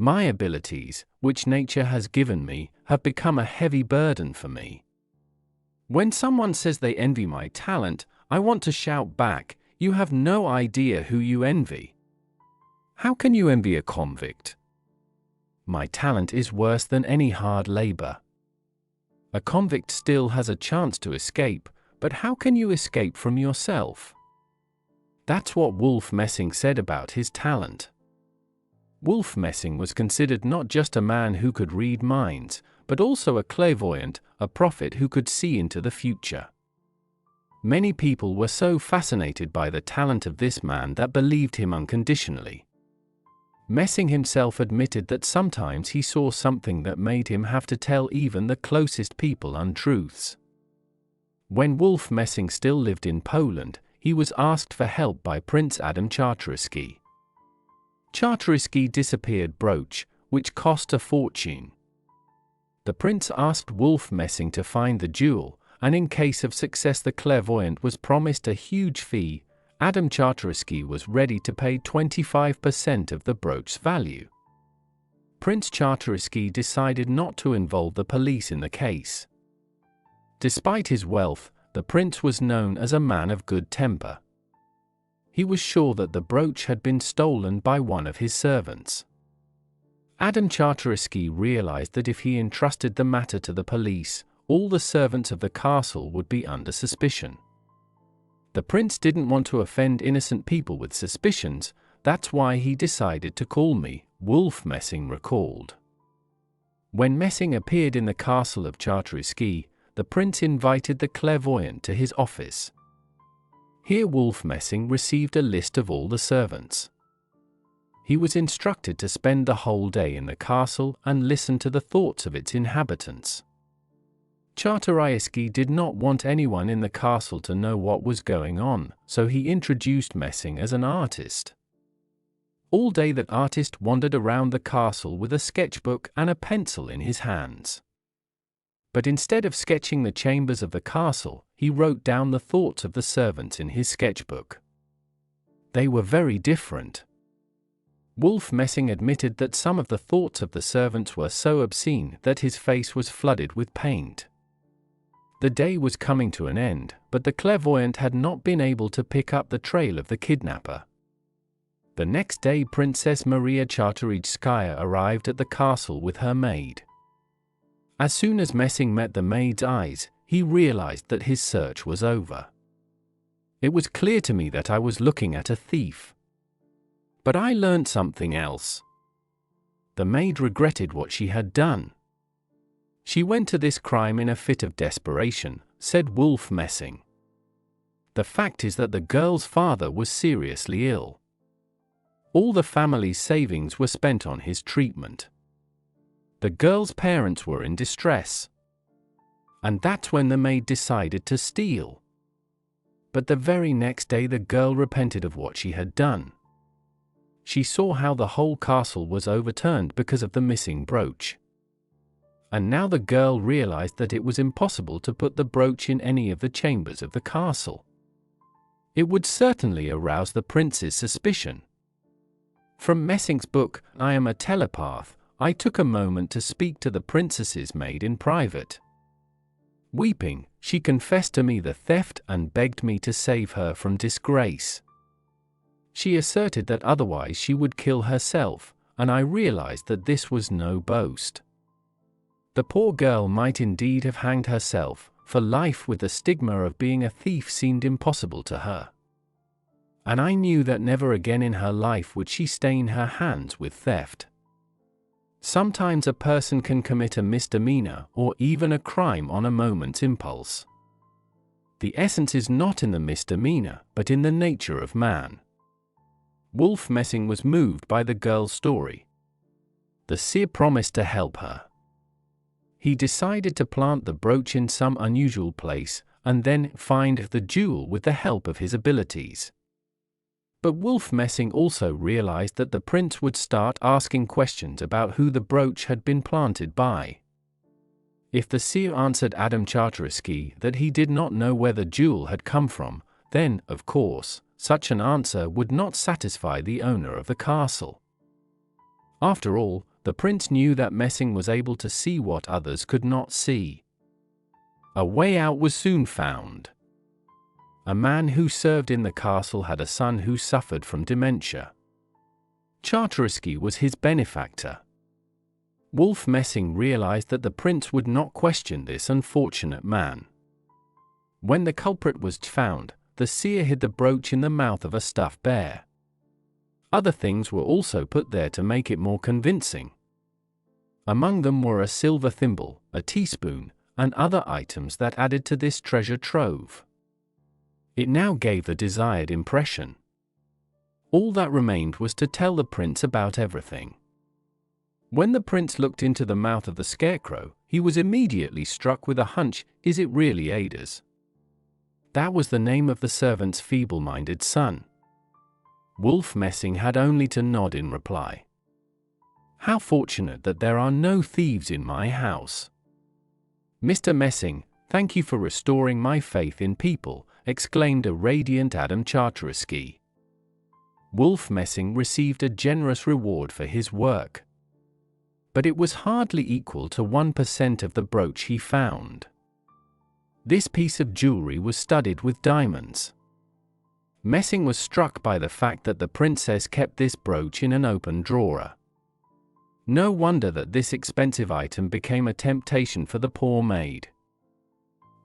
My abilities, which nature has given me, have become a heavy burden for me. When someone says they envy my talent, I want to shout back, "You have no idea who you envy. How can you envy a convict? My talent is worse than any hard labor. A convict still has a chance to escape, but how can you escape from yourself?" That's what Wolf Messing said about his talent. Wolf Messing was considered not just a man who could read minds, but also a clairvoyant, a prophet who could see into the future. Many people were so fascinated by the talent of this man that believed him unconditionally. Messing himself admitted that sometimes he saw something that made him have to tell even the closest people untruths. When Wolf Messing still lived in Poland, he was asked for help by Prince Adam Czartoryski. Czartoryski disappeared brooch, which cost a fortune. The prince asked Wolf Messing to find the jewel, and in case of success the clairvoyant was promised a huge fee. Adam Czartoryski was ready to pay 25% of the brooch's value. Prince Czartoryski decided not to involve the police in the case. Despite his wealth, the prince was known as a man of good temper. He was sure that the brooch had been stolen by one of his servants. Adam Czartoryski realized that if he entrusted the matter to the police, all the servants of the castle would be under suspicion. The prince didn't want to offend innocent people with suspicions, that's why he decided to call me, Wolf Messing recalled. When Messing appeared in the castle of Czartoryski, the prince invited the clairvoyant to his office. Here Wolf Messing received a list of all the servants. He was instructed to spend the whole day in the castle and listen to the thoughts of its inhabitants. Czartoryski did not want anyone in the castle to know what was going on, so he introduced Messing as an artist. All day that artist wandered around the castle with a sketchbook and a pencil in his hands. But instead of sketching the chambers of the castle, he wrote down the thoughts of the servants in his sketchbook. They were very different. Wolf Messing admitted that some of the thoughts of the servants were so obscene that his face was flooded with paint. The day was coming to an end, but the clairvoyant had not been able to pick up the trail of the kidnapper. The next day Princess Maria Czartoryskaya arrived at the castle with her maid. As soon as Messing met the maid's eyes, he realized that his search was over. It was clear to me that I was looking at a thief. But I learned something else. The maid regretted what she had done. She went to this crime in a fit of desperation, said Wolf Messing. The fact is that the girl's father was seriously ill. All the family's savings were spent on his treatment. The girl's parents were in distress. And that's when the maid decided to steal. But the very next day the girl repented of what she had done. She saw how the whole castle was overturned because of the missing brooch. And now the girl realized that it was impossible to put the brooch in any of the chambers of the castle. It would certainly arouse the prince's suspicion. From Messing's book, I Am a Telepath, I took a moment to speak to the princess's maid in private. Weeping, she confessed to me the theft and begged me to save her from disgrace. She asserted that otherwise she would kill herself, and I realized that this was no boast. The poor girl might indeed have hanged herself, for life with the stigma of being a thief seemed impossible to her. And I knew that never again in her life would she stain her hands with theft. Sometimes a person can commit a misdemeanor or even a crime on a moment's impulse. The essence is not in the misdemeanor, but in the nature of man. Wolf Messing was moved by the girl's story. The seer promised to help her. He decided to plant the brooch in some unusual place, and then find the jewel with the help of his abilities. But Wolf Messing also realized that the prince would start asking questions about who the brooch had been planted by. If the seer answered Adam Czartoryski that he did not know where the jewel had come from, then, of course, such an answer would not satisfy the owner of the castle. After all, the prince knew that Messing was able to see what others could not see. A way out was soon found. A man who served in the castle had a son who suffered from dementia. Czartoryski was his benefactor. Wolf Messing realized that the prince would not question this unfortunate man. When the culprit was found, the seer hid the brooch in the mouth of a stuffed bear. Other things were also put there to make it more convincing. Among them were a silver thimble, a teaspoon, and other items that added to this treasure trove. It now gave the desired impression. All that remained was to tell the prince about everything. When the prince looked into the mouth of the scarecrow, he was immediately struck with a hunch. Is it really Ada's? That was the name of the servant's feeble-minded son. Wolf Messing had only to nod in reply. How fortunate that there are no thieves in my house. Mr. Messing, thank you for restoring my faith in people, exclaimed a radiant Adam Czartoryski. Wolf Messing received a generous reward for his work. But it was hardly equal to 1% of the brooch he found. This piece of jewelry was studded with diamonds. Messing was struck by the fact that the princess kept this brooch in an open drawer. No wonder that this expensive item became a temptation for the poor maid.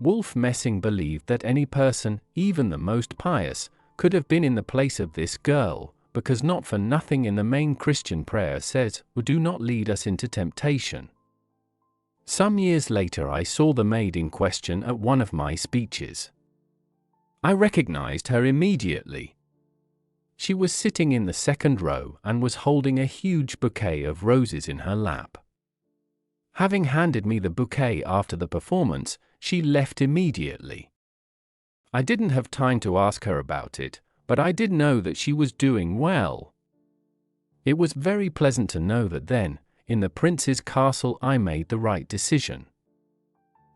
Wolf Messing believed that any person, even the most pious, could have been in the place of this girl, because not for nothing in the main Christian prayer says, "Do not lead us into temptation." Some years later I saw the maid in question at one of my speeches. I recognized her immediately. She was sitting in the second row and was holding a huge bouquet of roses in her lap. Having handed me the bouquet after the performance, she left immediately. I didn't have time to ask her about it, but I did know that she was doing well. It was very pleasant to know that then, in the prince's castle, I made the right decision.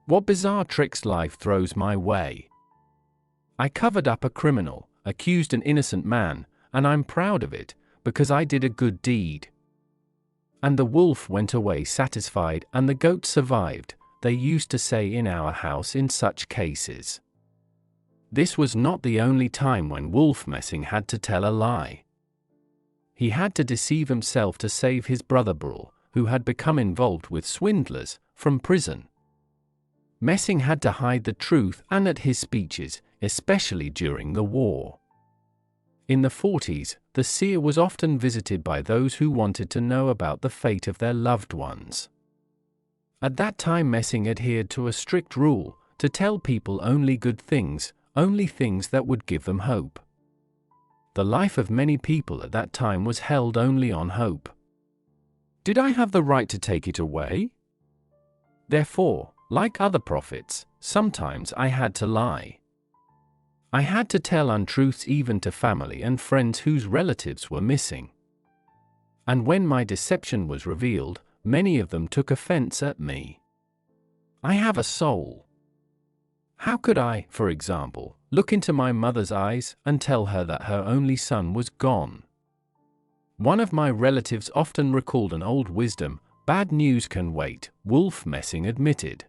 What bizarre tricks life throws my way. I covered up a criminal, accused an innocent man, and I'm proud of it, because I did a good deed. And the wolf went away satisfied, and the goat survived, they used to say in our house in such cases. This was not the only time when Wolf Messing had to tell a lie. He had to deceive himself to save his brother Brule, who had become involved with swindlers, from prison. Messing had to hide the truth and at his speeches, especially during the war. In the 40s, the seer was often visited by those who wanted to know about the fate of their loved ones. At that time Messing adhered to a strict rule, to tell people only good things, only things that would give them hope. The life of many people at that time was held only on hope. Did I have the right to take it away? Therefore, like other prophets, sometimes I had to lie. I had to tell untruths even to family and friends whose relatives were missing. And when my deception was revealed, many of them took offense at me. I have a soul. How could I, for example, look into my mother's eyes and tell her that her only son was gone? One of my relatives often recalled an old wisdom, "Bad news can wait," Wolf Messing admitted.